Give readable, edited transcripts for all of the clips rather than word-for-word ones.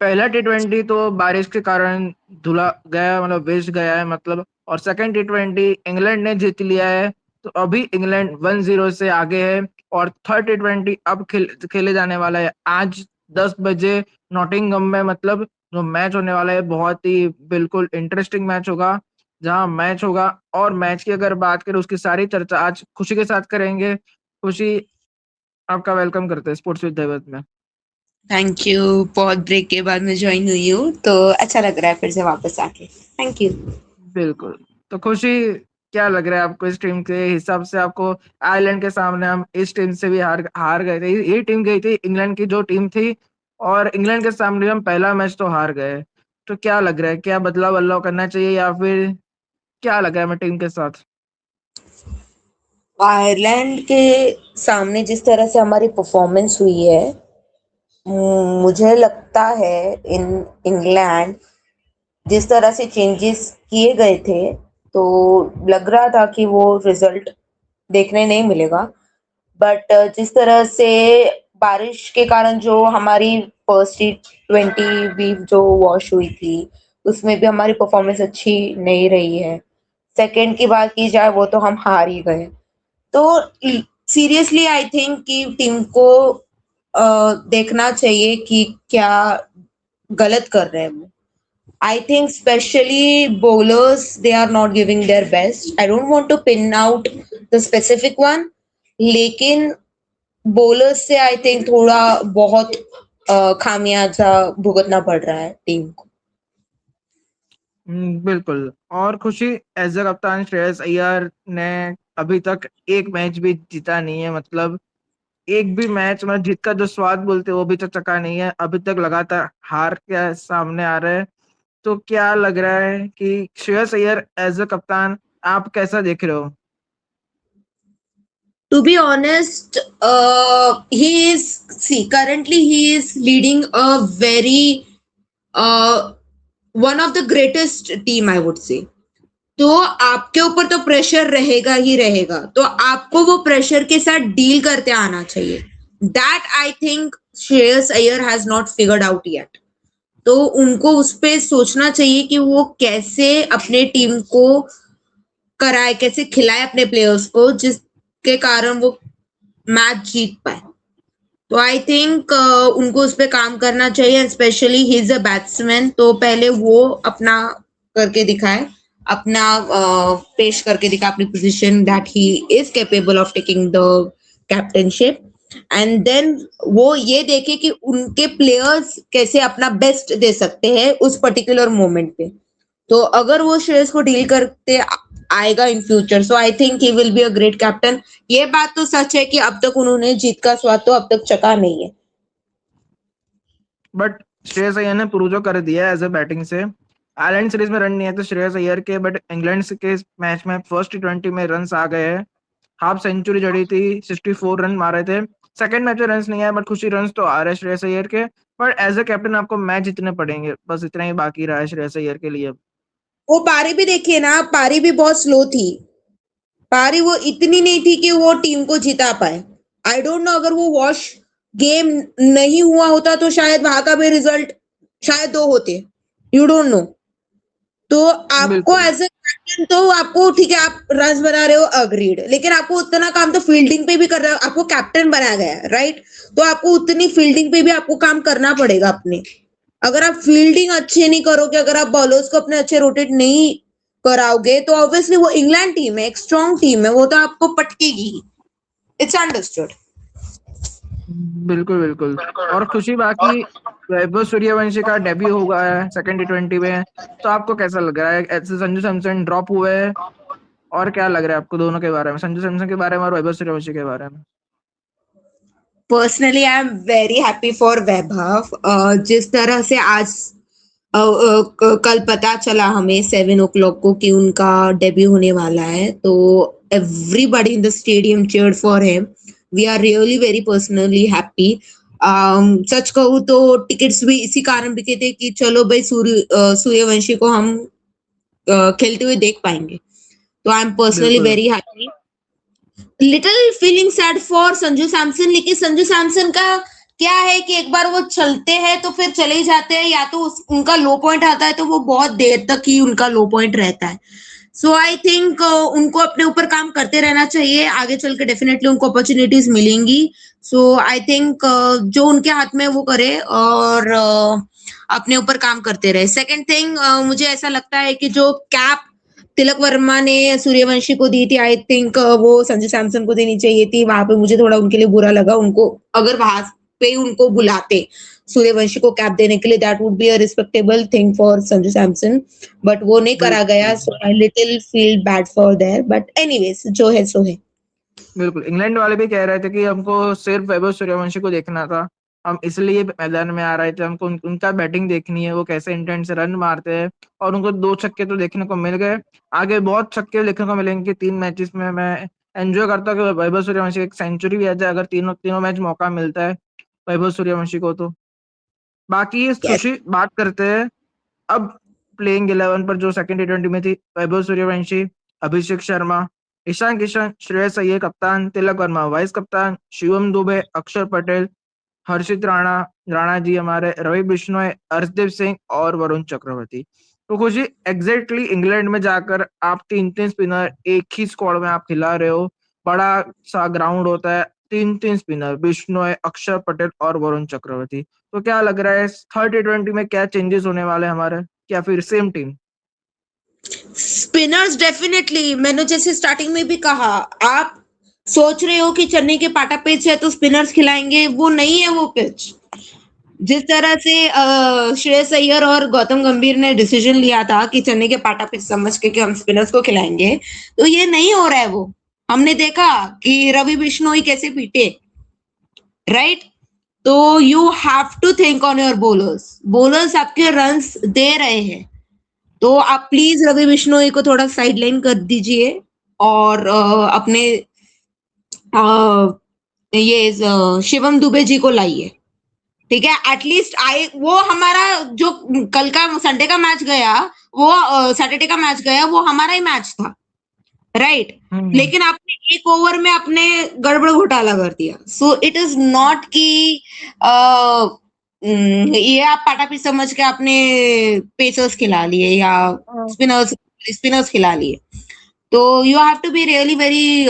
पहला टी20 तो बारिश के कारण धुला गया, मतलब वेस्ट गया है मतलब। और सेकंड टी20 इंग्लैंड ने जीत लिया है, तो अभी इंग्लैंड 1-0 से आगे है। और थर्ड टी20 अब खेले जाने वाला है आज 10 बजे नॉटिंघम में, मतलब जो मैच होने वाला है बहुत ही बिल्कुल इंटरेस्टिंग मैच होगा, जहां मैच होगा। और मैच की अगर बात करें उसकी सारी चर्चा आज खुशी के साथ करेंगे। खुशी, आपका वेलकम करते हैं स्पोर्ट्स विद दैवत में। Thank you. बहुत ब्रेक के बाद मैं ज्वाइन हुई हूँ तो अच्छा लग रहा है फिर से वापस आके। Thank you. बिल्कुल। तो खुशी, क्या लग रहा है आपको इस टीम के हिसाब से? आपको आयरलैंड के सामने हम इस टीम से भी हार गए थे, ये टीम गई थी इंग्लैंड की जो टीम थी, और इंग्लैंड के सामने हम पहला मैच तो हार गए। तो क्या लग रहा है, क्या बदलाव बदलाव करना चाहिए, या फिर क्या लग रहा है हमें टीम के साथ? आयरलैंड के सामने जिस तरह से हमारी परफॉर्मेंस हुई है, मुझे लगता है इन इंग्लैंड जिस तरह से चेंजेस किए गए थे तो लग रहा था कि वो रिजल्ट देखने नहीं मिलेगा। बट जिस तरह से बारिश के कारण जो हमारी फर्स्ट टी20 भी जो वॉश हुई थी उसमें भी हमारी परफॉर्मेंस अच्छी नहीं रही है। सेकंड की बात की जाए वो तो हम हार ही गए। तो सीरियसली आई थिंक कि टीम को देखना चाहिए कि क्या गलत कर रहे हैं वो। I think especially bowlers, they are not giving their best. I don't want to pin out the specific one, लेकिन bowlers से I think थोड़ा बहुत खामियाजा भुगतना पड़ रहा है टीम को। बिल्कुल। और खुशी, एज अ कप्तान श्रेयस अय्यर ने अभी तक एक मैच भी जीता नहीं है, मतलब एक भी मैच में जीत का जो स्वाद बोलते हैं वो भी तो चखा नहीं है अभी तक, लगातार हार के सामने आ रहे हैं। तो क्या लग रहा है कि श्रेयस अय्यर एज अ कप्तान आप कैसा देख रहे हो? To be honest, he is currently he is leading a very one of the greatest team I would say. तो आपके ऊपर तो प्रेशर रहेगा ही रहेगा, तो आपको वो प्रेशर के साथ डील करते आना चाहिए। That I think Shreyas Iyer has not figured out yet. तो उनको उस पे सोचना चाहिए कि वो कैसे अपने टीम को कराए, कैसे खिलाए अपने प्लेयर्स को जिसके कारण वो मैच जीत पाए। तो आई थिंक उनको उस पर काम करना चाहिए, specially he is a batsman, तो पहले वो अपना करके दिखाए, अपना पेश करके दिखाए अपनी position that he is capable of taking the captainship. And then वो ये देखे कि उनके प्लेयर्स कैसे अपना बेस्ट दे सकते हैं उस पर्टिकुलर मोमेंट पे। तो अगर वो श्रेयस को डील करते आएगा in future, so I think he will be a great captain. ये बात तो सच है कि अब तक उन्होंने जीत का स्वाद तो अब तक चखा नहीं है। बट श्रेयस अय्यर ने प्रूव जो कर दिया एज अ बैटिंग से। आयरलैंड सीरीज में रन नहीं है तो श्रेयस अय्यर के, बट इंग्लैंड के मैच में फर्स्ट टी20 में रन आ गए हैं। हाफ सेंचुरी जड़ी थी, 64 रन मारे थे। सेकंड मैच में रन नहीं आए, बट खुशी रन तो आ रहे हैं श्रेयस अय्यर के। पर एज अ कैप्टन आपको मैच जीतने पड़ेंगे, बस इतना ही बाकी रहा है श्रेयस अय्यर के लिए। वो पारी भी देखिए ना, पारी भी बहुत स्लो थी। पारी वो इतनी नहीं थी कि वो टीम को जिता पाए। आई डोंट नो, अगर वो वॉश गेम नहीं हुआ होता तो शायद वहां का भी रिजल्ट शायद 2 होते। You don't know. तो आपको बिल्कुल एज अ कैप्टन तो आपको ठीक है, आप रन बना रहे हो, अग्रीड, लेकिन आपको उतना काम तो फील्डिंग पे भी कर रहे हो, आपको कैप्टन बनाया गया है, राइट? तो आपको उतनी फील्डिंग पे भी आपको काम करना पड़ेगा अपने। अगर आप फील्डिंग अच्छे नहीं करोगे, अगर आप बॉलर्स को अपने अच्छे रोटेट नहीं कराओगे, तो ऑब्वियसली वो इंग्लैंड टीम है, एक स्ट्रॉन्ग टीम है, वो तो आपको पटकेगी। It's understood. बिल्कुल बिल्कुल। और खुशी, बाकी वैभव सूर्यवंशी का डेब्यू होगा है सेकंड टी20 में, तो आपको कैसा लग रहा है? ऐसे संजू सैमसन ड्रॉप हुए हैं, और क्या लग रहा है आपको दोनों के बारे में, संजू सैमसन के बारे में और वैभव सूर्यवंशी के बारे में? Personally I am very happy for Vaibhav. जिस तरह से आज कल पता चला हमें 7 o'clock को कि उनका डेब्यू होने वाला है, तो everybody in the stadium cheered for him. We are really very personally happy. सच कहूँ तो टिकट्स भी इसी कारण बिके थे कि चलो भाई सूर्यवंशी को हम खेलते हुए देख पाएंगे। तो आई एम पर्सनली बिल्कुल very happy. Little feeling sad for Sanju Samson, लेकिन संजू सैमसन का क्या है कि एक बार वो चलते हैं तो फिर चले ही जाते हैं, या तो उनका लो पॉइंट आता है तो वो बहुत देर तक ही उनका लो पॉइंट रहता है। सो आई थिंक उनको अपने ऊपर काम करते रहना चाहिए, आगे चल के डेफिनेटली उनको अपॉर्चुनिटीज मिलेंगी। सो आई थिंक जो उनके हाथ में वो करे और अपने ऊपर काम करते रहे। सेकंड थिंग, मुझे ऐसा लगता है कि जो कैप तिलक वर्मा ने सूर्यवंशी को दी थी, आई थिंक वो संजू सैमसन को देनी चाहिए थी। वहां पे मुझे थोड़ा उनके लिए बुरा लगा। उनको अगर वहां पे उनको बुलाते सूर्यवंशी को कैप देने के लिए, that would be a respectable thing for Sanju Samson, but वो नहीं करा गया। बिल्कुल so I little feel bad for there, but anyways जो है सो है। बिल्कुल इंग्लैंड वाले भी कह रहे थे कि हमको सिर्फ वैभव सूर्यवंशी को देखना था, हम इसलिए मैदान में आ रहे थे, हमको उनका बैटिंग देखनी है, वो कैसे इंटेंट से रन मारते हैं। और उनको 2 छक्के तो देखने को मिल गए, आगे बहुत छक्के देखने को मिलेंगे 3 मैचेस में। मैं एंजॉय करता हूँ कि वैभव सूर्यवंशी एक सेंचुरी भी आ जाए अगर तीनों तीनों मैच मौका मिलता है वैभव सूर्यवंशी को। तो बाकी यस। सुशी बात करते हैं अब प्लेइंग 11 पर, जो सेकंड T20 में थी। वैभव सूर्यवंशी, अभिषेक शर्मा, ईशान किशन, श्रेयस अय्यर कप्तान, तिलक वर्मा वाइस कप्तान, शिवम दुबे, अक्षर पटेल, हर्षित राणा, राणा जी हमारे, रवि बिश्नोई, अर्शदीप सिंह और वरुण चक्रवर्ती। तो खुशी एग्जैक्टली इंग्लैंड में जाकर आप 3-3 स्पिनर एक ही स्क्वाड में आप खिला रहे हो, बड़ा सा ग्राउंड होता है, 3-3 स्पिनर बिश्नोई, अक्षर पटेल और वरुण चक्रवर्ती। तो क्या लग रहा है थर्ड T20 में क्या चेंजेस होने वाले हमारे, या फिर सेम टीम? स्पिनर्स डेफिनेटली, मैंने जैसे स्टार्टिंग में भी कहा, आप सोच रहे हो कि चेन्नई के पाटा पिच है तो स्पिनर्स खिलाएंगे, वो नहीं है वो पिच। जिस तरह से श्रेयस अय्यर और गौतम गंभीर ने डिसीजन लिया था कि चेन्नई के पाटा पिच समझ के कि हम स्पिनर्स को खिलाएंगे, तो ये नहीं हो रहा है। वो हमने देखा कि रवि बिश्नोई कैसे पीटे, राइट? तो you have to think on your bowlers. Bowlers आपके रन्स दे रहे हैं, तो आप प्लीज रवि बिश्नोई को थोड़ा साइडलाइन कर दीजिए और अपने शिवम दुबे जी को लाइए, ठीक है? एटलीस्ट वो हमारा जो कल का संडे का मैच गया, वो सैटरडे का मैच गया, वो हमारा ही मैच था, राइट? लेकिन आपने एक ओवर में अपने गड़बड़ घोटाला कर दिया। सो इट इज नॉट कि ये आप पाटापी समझ के आपने पेसर्स खिला लिए या स्पिनर्स स्पिनर्स खिला लिए। तो you have to be really very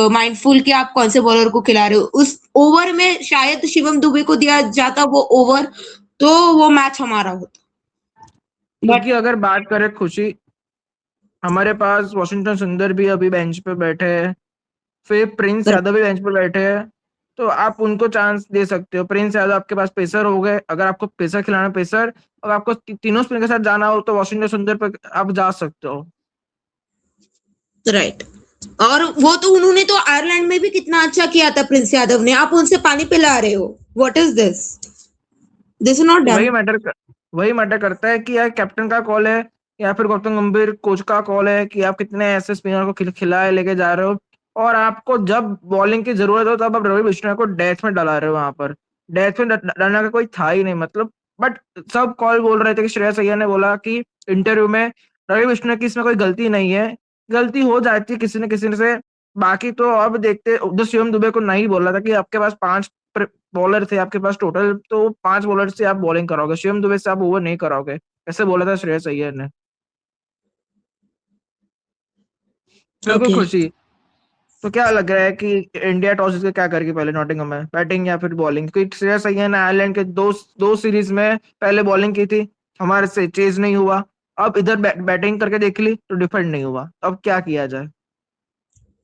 mindful कि आप कौन से बॉलर को खिला रहे हो। उस ओवर में शायद शिवम दुबे को दिया जाता वो ओवर, तो वो मैच हमारा होता। क्योंकि अगर बात करें खुशी, हमारे पास वॉशिंगटन सुंदर भी अभी बेंच पे बैठे हैं, फिर प्रिंस बट यादव भी बेंच पे बैठे हैं, तो आप उनको चांस दे सकते हो। प्रिंस यादव आपके पास पेसर हो गए, अगर आपको पेसर खिलाना पेसर, और आपको तीनों स्पिन के साथ जाना हो तो वॉशिंगटन सुंदर पे आप जा सकते हो। राइट, और वो तो उन्होंने तो आयरलैंड में भी कितना अच्छा किया था प्रिंस यादव ने। आप उनसे पानी पिला रहे हो, what is this? This is not तो डन। वही मैटर करता है कि यार कैप्टन का कॉल है या फिर गौतम गंभीर कोच का कॉल है कि आप कितने ऐसे स्पिनर को खिलाए लेके जा रहे हो। और आपको जब बॉलिंग की जरूरत हो तब आप रवि बिश्नोई को डेथ में डला रहे हो। वहां पर डेथ में डालने का कोई था ही नहीं मतलब। बट सब कॉल बोल रहे थे कि श्रेयस अय्यर ने बोला कि इंटरव्यू में रवि बिश्नोई की इसमें कोई गलती नहीं है, गलती हो जाती है किसी न किसी से। बाकी तो अब देखते, उधर शिवम दुबे को नहीं बोला था कि आपके पास 5 बॉलर थे आपके पास टोटल, तो 5 बॉलर से आप बॉलिंग कराओगे, शिवम दुबे से आप ओवर नहीं कराओगे, ऐसे बोला था श्रेयस अय्यर ने। बिल्कुल ओके। खुशी। तो क्या लग रहा है कि इंडिया टॉस जीत के क्या करेगी पहले नॉटिंघम में, बैटिंग या फिर बॉलिंग? क्योंकि श्रेयस अय्यर ने आयरलैंड के दो सीरीज में पहले बॉलिंग की थी, हमारे से चेज नहीं हुआ। अब इधर बैटिंग करके देख ली तो डिफेंड नहीं हुआ, अब क्या किया जाए?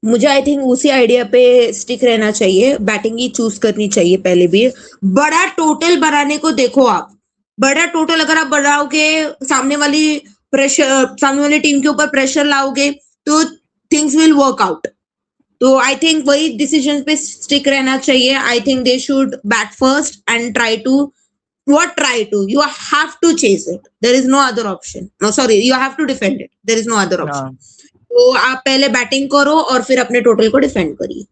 मुझे आई थिंक उसी आइडिया पे स्टिक रहना चाहिए, बैटिंग ही चूज करनी चाहिए पहले भी। बड़ा टोटल बनाने को देखो आप, बड़ा टोटल अगर आप बढ़ाओगे, सामने वाली सामने वाली टीम के ऊपर प्रेशर लाओगे, तो थिंग्स विल वर्क आउट। तो आई थिंक वही डिसीजन पे स्टिक रहना चाहिए। आई think they should bat first and try to, you have to chase it, there is no other option, no sorry, you have to defend it, there is no other option। हाँ तो आप पहले batting करो और फिर अपने total को defend करिए।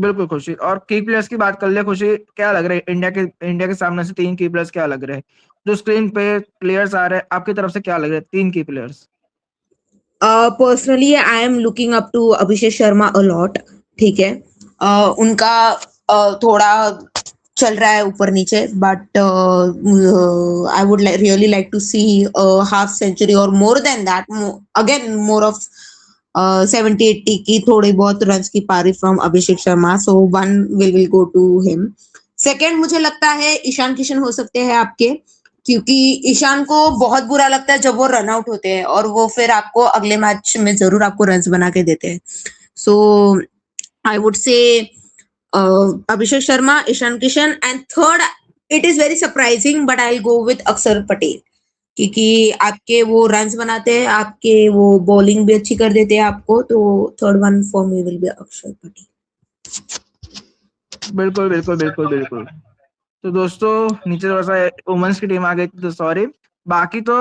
बिल्कुल खुशी। और की प्लेयर्स की बात कर ले खुशी, क्या लग रहा है इंडिया के सामने से 3 की प्लेयर्स क्या लग रहे हैं जो स्क्रीन पे प्लेयर्स आ रहे हैं, आपकी तरफ से क्या लग रहा है 3 की players? Personally I am looking up to Abhishek Sharma a lot, ठीक है? उनका थोड़ा चल रहा है ऊपर नीचे, but I would really like to see half century और more than that, again more of 70-80 की थोड़ी बहुत रन्स की पारी from Abhishek Sharma, so one will go to him. Second मुझे लगता है ईशान किशन हो सकते हैं आपके, क्योंकि ईशान को बहुत बुरा लगता है जब वो रन आउट होते हैं और वो फिर आपको अगले मैच में जरूर आपको रन्स बना के देते हैं। So I would say Abhishek Sharma, Ishan Kishan, and third, it is very surprising, but I'll go with Akshar Patel, क्योंकि आपके वो रन्स बनाते हैं, आपके वो बॉलिंग भी अच्छी कर देते हैं आपको, तो third one for me will be अक्षर पटेल। बिल्कुल बिल्कुल बिल्कुल बिल्कुल। तो दोस्तों नीचे थोड़ा सा वुमेन्स की टीम आ गई थी, तो सॉरी। बाकी तो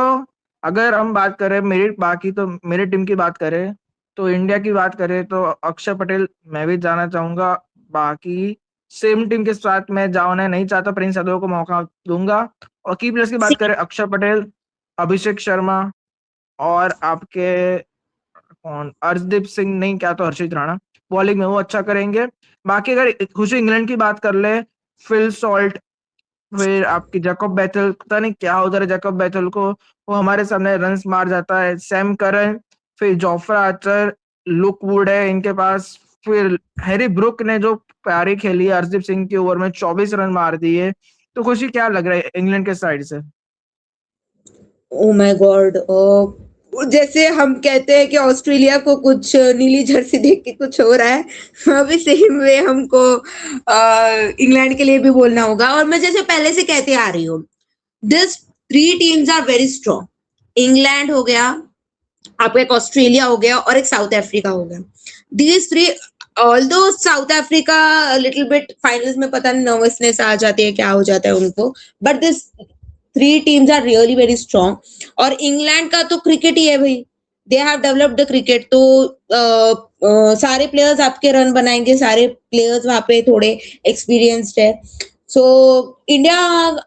अगर हम बात करें मेरी टीम की बात करें, तो इंडिया की बात करें तो अक्षर पटेल मैं भी जाना चाहूंगा। बाकी सेम टीम के साथ मैं जाना नहीं चाहता, प्रिंस यादव को मौका दूंगा। और की प्लेयर्स की बात करें, अक्षर पटेल, अभिषेक शर्मा, और आपके कौन, अर्शदीप सिंह नहीं, क्या तो हर्षित राणा बॉलिंग में वो अच्छा करेंगे। बाकी अगर खुशी इंग्लैंड की बात कर ले, फिल सॉल्ट, फिर आपकी जैकब बैथल, पता नहीं क्या उधर है जैकब बैथल को, वो हमारे सामने रन्स मार जाता है। सैम करन, फिर जोफ्रा आर्चर, लुक वुड है इनके पास, फिर हैरी ब्रुक ने जो प्यारी खेली है अर्शदीप सिंह के ओवर में 24 रन मार दिए। तो खुशी क्या लग रहा है इंग्लैंड के साइड से? ओ माय गॉड, जैसे हम कहते हैं कि ऑस्ट्रेलिया को कुछ नीली जर्सी देख के कुछ हो रहा है, अभी सेम वे हमको इंग्लैंड के लिए भी बोलना होगा। और मैं जैसे पहले से कहते आ रही हूँ, this 3 teams are very strong. England हो गया, आपका एक ऑस्ट्रेलिया हो गया और एक साउथ अफ्रीका हो गया। These 3, although south Africa little bit finals में पता नहीं नर्वसनेस आ जाती है, क्या हो जाता है उनको, but this 3 teams are really very strong. और इंग्लैंड का तो क्रिकेट ही है भाई, they have developed the cricket, तो सारे प्लेयर्स आपके रन बनाएंगे, सारे प्लेयर्स वहां पे थोड़े एक्सपीरियंस्ड है। So India,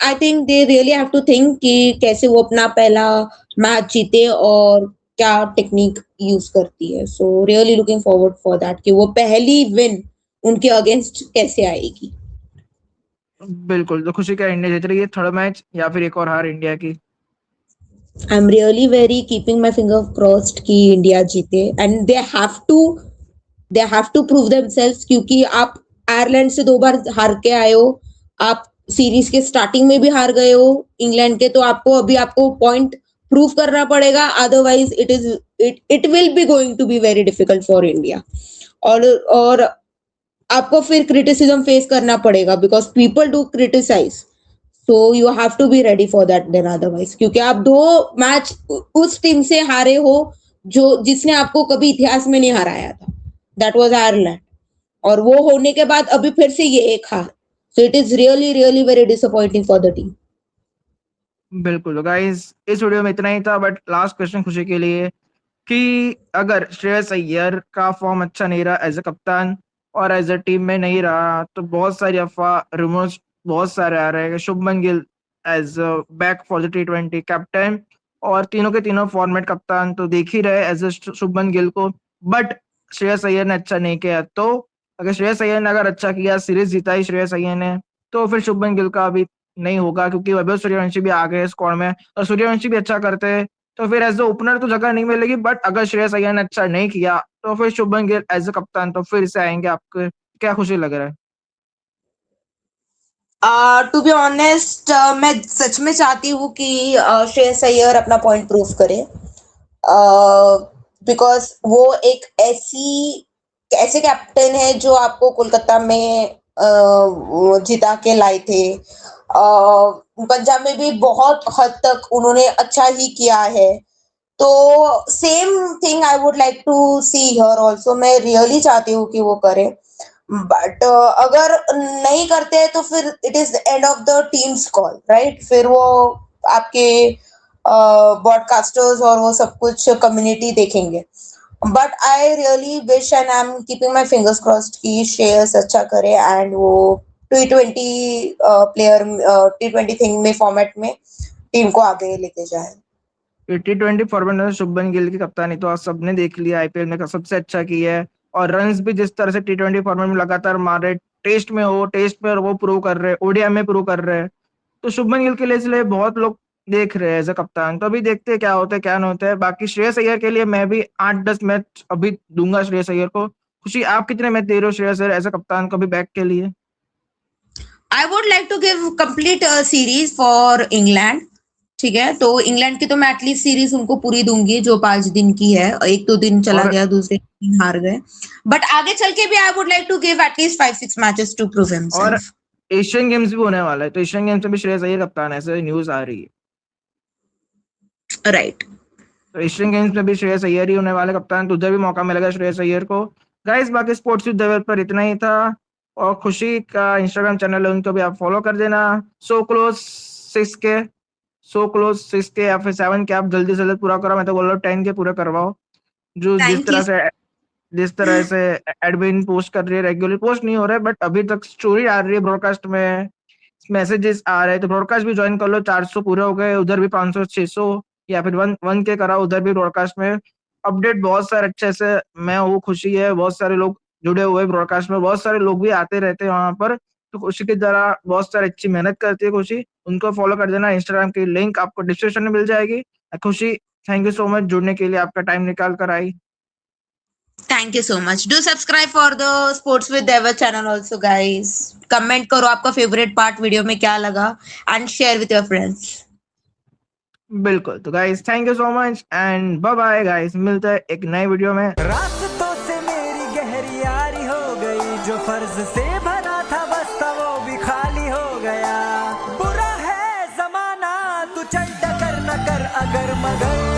I think they really have to think कि कैसे वो अपना पहला मैच जीते और क्या टेक्निक यूज करती है। So really looking forward for that कि वो पहली विन उनके अगेंस्ट कैसे आएगी। बिल्कुल। तो खुशी क्या इंडिया जीत रही है थर्ड मैच, या फिर एक और हार इंडिया की? I'm really very keeping my finger crossed कि इंडिया जीते, and they have to prove themselves, क्योंकि आप आयरलैंड से 2 बार हार के आए हो, आप सीरीज के स्टार्टिंग में भी हार गए हो इंग्लैंड के, तो आपको पॉइंट प्रूव करना पड़ेगा, otherwise it will be going to be very difficult for India. और आपको फिर क्रिटिसिज्म फेस करना पड़ेगा, because people do criticise, so you have to be ready for that then, otherwise, क्योंकि आप 2 मैच उस टीम से हारे हो जो जिसने आपको कभी इतिहास में नहीं हराया था, दैट वाज आयरलैंड, और वो होने के बाद अभी फिर से ये एक हार, so it is really really very disappointing for the team. बिल्कुल गाइस, इस वीडियो में इतना ही था, बट लास्ट क्वेश्चन खुशी के लिए कि अगर श्रेयस अय्यर का फॉर्म अच्छा नहीं रहा एज अ कप्तान और एज अ टीम में नहीं रहा, तो बहुत सारी अफवाह रूमर्स बहुत सारे आ रहे हैं, Shubman Gill as back for the T20 captain, और तीनों के तीनों फॉर्मेट कप्तान तो देख ही रहे एज अ शुभमन गिल को। बट श्रेयस अय्यर ने अच्छा नहीं किया, तो अगर श्रेयस अय्यर ने अगर अच्छा किया, सीरीज जीता ही श्रेयस अय्यर ने, तो फिर शुभमन गिल का अभी नहीं होगा, क्योंकि वैभव सूर्यवंशी भी आ गए स्क्वाड में, और सूर्यवंशी भी अच्छा करते हैं, तो फिर एज अ ओपनर तो जगह नहीं मिलेगी। बट अगर श्रेयस अय्यर ने अच्छा नहीं किया, तो फिर शुभमन गिल एज अ कप्तान तो फिर से आएंगे। आपको क्या खुशी लग रहा है? टू बी ऑनेस्ट, मैं सच में चाहती हूँ कि श्रेयस अय्यर अपना पॉइंट प्रूव करे, बिकॉज वो एक ऐसे कैप्टन है जो आपको कोलकाता में जिता के लाए थे, पंजाब में भी बहुत हद तक उन्होंने अच्छा ही किया है, तो same thing I would like to see here also. मैं रियली चाहती हूँ कि वो करे, बट अगर नहीं करते हैं तो फिर it is the end of the teams call, right? फिर वो आपके ब्रॉडकास्टर्स और वो सब कुछ कम्युनिटी देखेंगे, but I really wish and I am keeping my fingers crossed कि श्रेयस अच्छा करे एंड वो T20 प्लेयर T20 थिंग में फॉर्मेट में टीम को आगे लेके जाए। T20 फॉर्मेट में शुभमन गिल की कप्तानी तो आज सबने देख लिया, आईपीएल में सबसे अच्छा की है, और रन्स भी जिस तरह से T20 फॉर्मेट में लगातार मार रहे, टेस्ट में हो, टेस्ट में वो प्रूव कर रहे हैं, ओडीआई में प्रूव कर रहे हैं। तो शुभमन गिल के लिए इसलिए बहुत लोग देख रहे हैं एज अ कप्तान। तो अभी देखते हैं क्या होता है क्या नहीं होता है। बाकी श्रेयस अय्यर के लिए मैं भी 8-10 मैच अभी दूंगा श्रेयस अय्यर को। खुशी, आप कितने मैच दे रहे हो श्रेयस अय्यर एज अ कप्तान को अभी बैक के लिए? I would like to give complete series for England. ठीक है, तो इंग्लैंड की तो मैं एटलीस्ट सीरीज उनको पूरी दूंगी जो 5 दिन की है। एक तो दिन चला और गया, दूसरे दिन हार गए, बट आगे चल के भी I would like to give at least 5-6 matches to prove और हिमसेल्फ। एशियन गेम्स भी होने वाला है, तो एशियन गेम्स में भी श्रेयस अय्यर कप्तान है, ऐसे न्यूज आ रही है। राइट। तो एशियन गेम्स में भी श्रेयस अय्यर ही होने वाले कप्तान, तो उधर भी मौका मिलेगा श्रेयस अय्यर को। गाइस, बाकी स्पोर्ट्स विद डेवल पर इतना ही था। और खुशी का इंस्टाग्राम चैनल है, उनको भी आप फॉलो कर देना। सो क्लोज 6 के, सो क्लोज 6 के या फिर 7 के आप जल्दी से जल्दी पूरा करो। मैं तो बोल रहा हूँ 10 के पूरे करवाओ। जो थैंक यू। जिस तरह से एडमिन पोस्ट कर रही है, रेगुलर पोस्ट नहीं हो रहा है बट अभी तक स्टोरी आ रही है, ब्रॉडकास्ट में मैसेजेस आ रहे हैं, तो ब्रॉडकास्ट भी ज्वाइन कर लो। 400 पूरे हो गए, उधर भी 500, 600 या फिर 1 के कराओ, उधर भी ब्रॉडकास्ट में अपडेट बहुत सारे अच्छे से। मैं वो खुशी है, बहुत सारे लोग जुड़े हुए ब्रॉडकास्ट में, बहुत सारे लोग भी आते रहते हैं वहां पर। तो खुशी की तरह बहुत सारी अच्छी मेहनत करती है खुशी, उनको फॉलो कर देना। इंस्टाग्राम की लिंक आपको डिस्क्रिप्शन में मिल जाएगी। खुशी, थैंक यू सो मच जुड़ने के लिए, आपका टाइम निकाल कर आई। Thank you so much. Do subscribe for the sports with देवर चैनल ऑल्सो गाइस। कमेंट करो आपका फेवरेट पार्ट वीडियो में क्या लगा, and share with your friends. बिल्कुल, तो guys thank you so much and bye bye guys, मिलते हैं एक नए वीडियो में। रास्तों से मेरी गहरी यारी हो गई, जो फर्ज से भरा था बस्ता वो भी खाली हो गया। बुरा है जमाना, तू चल टकर न कर अगर मगर